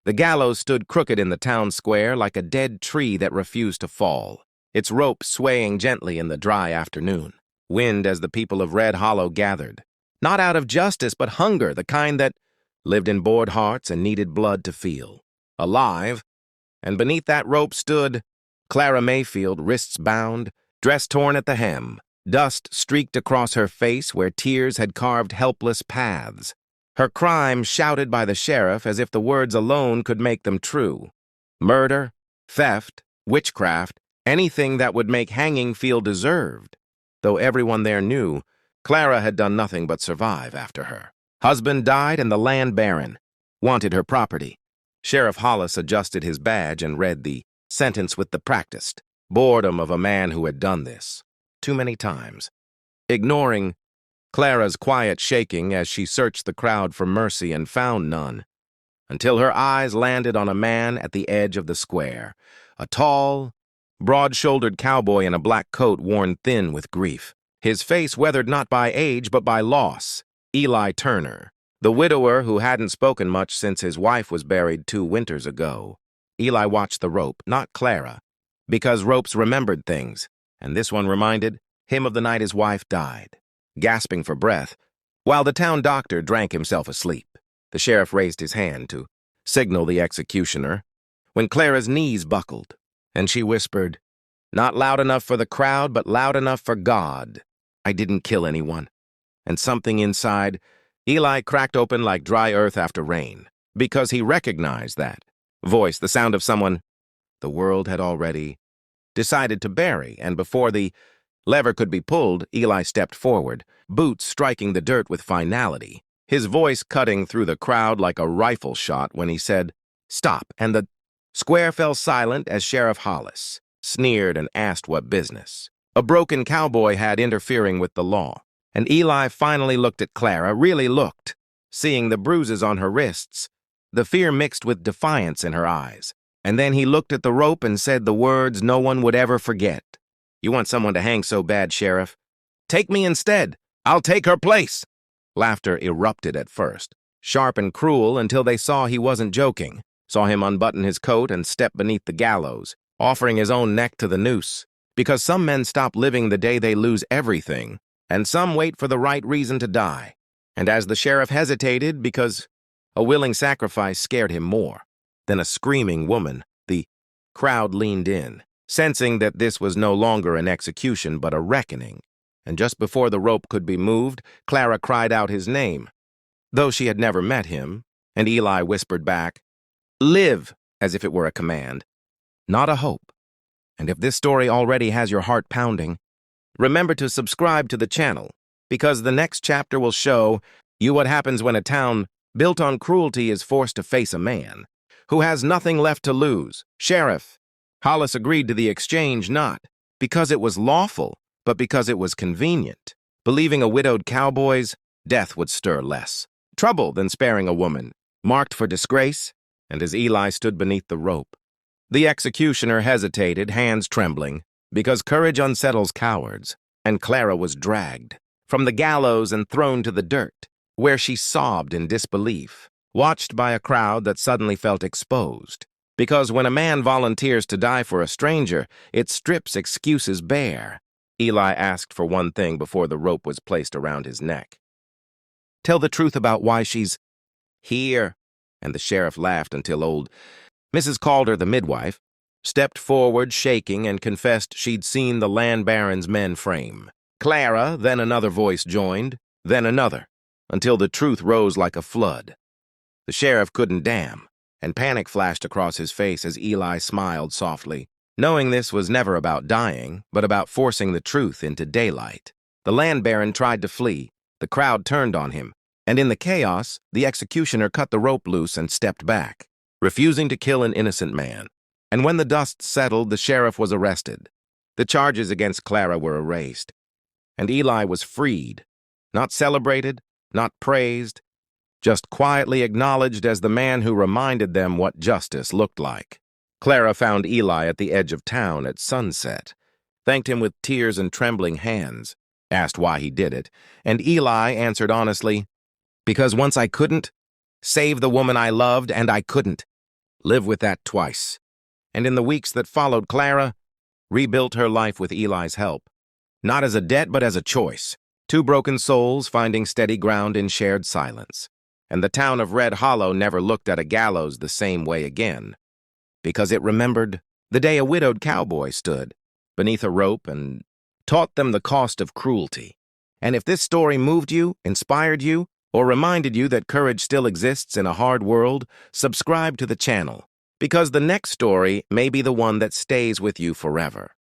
The gallows stood crooked in the town square like a dead tree that refused to fall, its rope swaying gently in the dry afternoon. Wind as the people of Red Hollow gathered, not out of justice but hunger, the kind that lived in bored hearts and needed blood to feel alive. And beneath that rope stood Clara Mayfield, wrists bound, dress torn at the hem, dust streaked across her face where tears had carved helpless paths. Her crime shouted by the sheriff as if the words alone could make them true. Murder, theft, witchcraft, anything that would make hanging feel deserved. Though everyone there knew, Clara had done nothing but survive after her. Husband died and the land barren. Wanted her property. Sheriff Hollis adjusted his badge and read the sentence with the practiced boredom of a man who had done this too many times, ignoring Clara's quiet shaking as she searched the crowd for mercy and found none, until her eyes landed on a man at the edge of the square, a tall, broad-shouldered cowboy in a black coat worn thin with grief, his face weathered not by age but by loss. Eli Turner, the widower who hadn't spoken much since his wife was buried 2 winters ago. Eli watched the rope, not Clara, because ropes remembered things, and this one reminded him of the night his wife died. Gasping for breath, while the town doctor drank himself asleep, the sheriff raised his hand to signal the executioner, when Clara's knees buckled, and she whispered, "Not loud enough for the crowd, but loud enough for God. I didn't kill anyone." And something inside Eli cracked open like dry earth after rain, because he recognized that voice, the sound of someone the world had already decided to bury, and before the lever could be pulled, Eli stepped forward, boots striking the dirt with finality, his voice cutting through the crowd like a rifle shot when he said, "Stop," and the square fell silent as Sheriff Hollis sneered and asked what business a broken cowboy had interfering with the law. And Eli finally looked at Clara, really looked, seeing the bruises on her wrists, the fear mixed with defiance in her eyes. And then he looked at the rope and said the words no one would ever forget. "You want someone to hang so bad, Sheriff? Take me instead. I'll take her place." Laughter erupted at first, sharp and cruel, until they saw he wasn't joking, saw him unbutton his coat and step beneath the gallows, offering his own neck to the noose. Because some men stop living the day they lose everything, and some wait for the right reason to die. And as the sheriff hesitated because a willing sacrifice scared him more than a screaming woman, the crowd leaned in, sensing that this was no longer an execution but a reckoning. And just before the rope could be moved, Clara cried out his name, though she had never met him, and Eli whispered back, "Live," as if it were a command, not a hope. And if this story already has your heart pounding, remember to subscribe to the channel, because the next chapter will show you what happens when a town built on cruelty is forced to face a man who has nothing left to lose. Sheriff Hollis agreed to the exchange not because it was lawful, but because it was convenient, believing a widowed cowboy's death would stir less trouble than sparing a woman marked for disgrace. And as Eli stood beneath the rope, the executioner hesitated, hands trembling, because courage unsettles cowards, and Clara was dragged from the gallows and thrown to the dirt, where she sobbed in disbelief, watched by a crowd that suddenly felt exposed. Because when a man volunteers to die for a stranger, it strips excuses bare. Eli asked for one thing before the rope was placed around his neck. "Tell the truth about why she's here." And the sheriff laughed until old Mrs. Calder, the midwife, stepped forward shaking and confessed she'd seen the land baron's men frame Clara. Then another voice joined, then another, until the truth rose like a flood. The sheriff couldn't damn, and panic flashed across his face as Eli smiled softly, knowing this was never about dying, but about forcing the truth into daylight. The land baron tried to flee, the crowd turned on him, and in the chaos, the executioner cut the rope loose and stepped back, refusing to kill an innocent man. And when the dust settled, the sheriff was arrested. The charges against Clara were erased, and Eli was freed, not celebrated, not praised, just quietly acknowledged as the man who reminded them what justice looked like. Clara found Eli at the edge of town at sunset, thanked him with tears and trembling hands, asked why he did it, and Eli answered honestly, "Because once I couldn't save the woman I loved, and I couldn't. Live with that twice. And in the weeks that followed, Clara rebuilt her life with Eli's help. Not as a debt, but as a choice. Two broken souls finding steady ground in shared silence. And the town of Red Hollow never looked at a gallows the same way again, because it remembered the day a widowed cowboy stood beneath a rope and taught them the cost of cruelty. And if this story moved you, inspired you, or reminded you that courage still exists in a hard world, subscribe to the channel, because the next story may be the one that stays with you forever.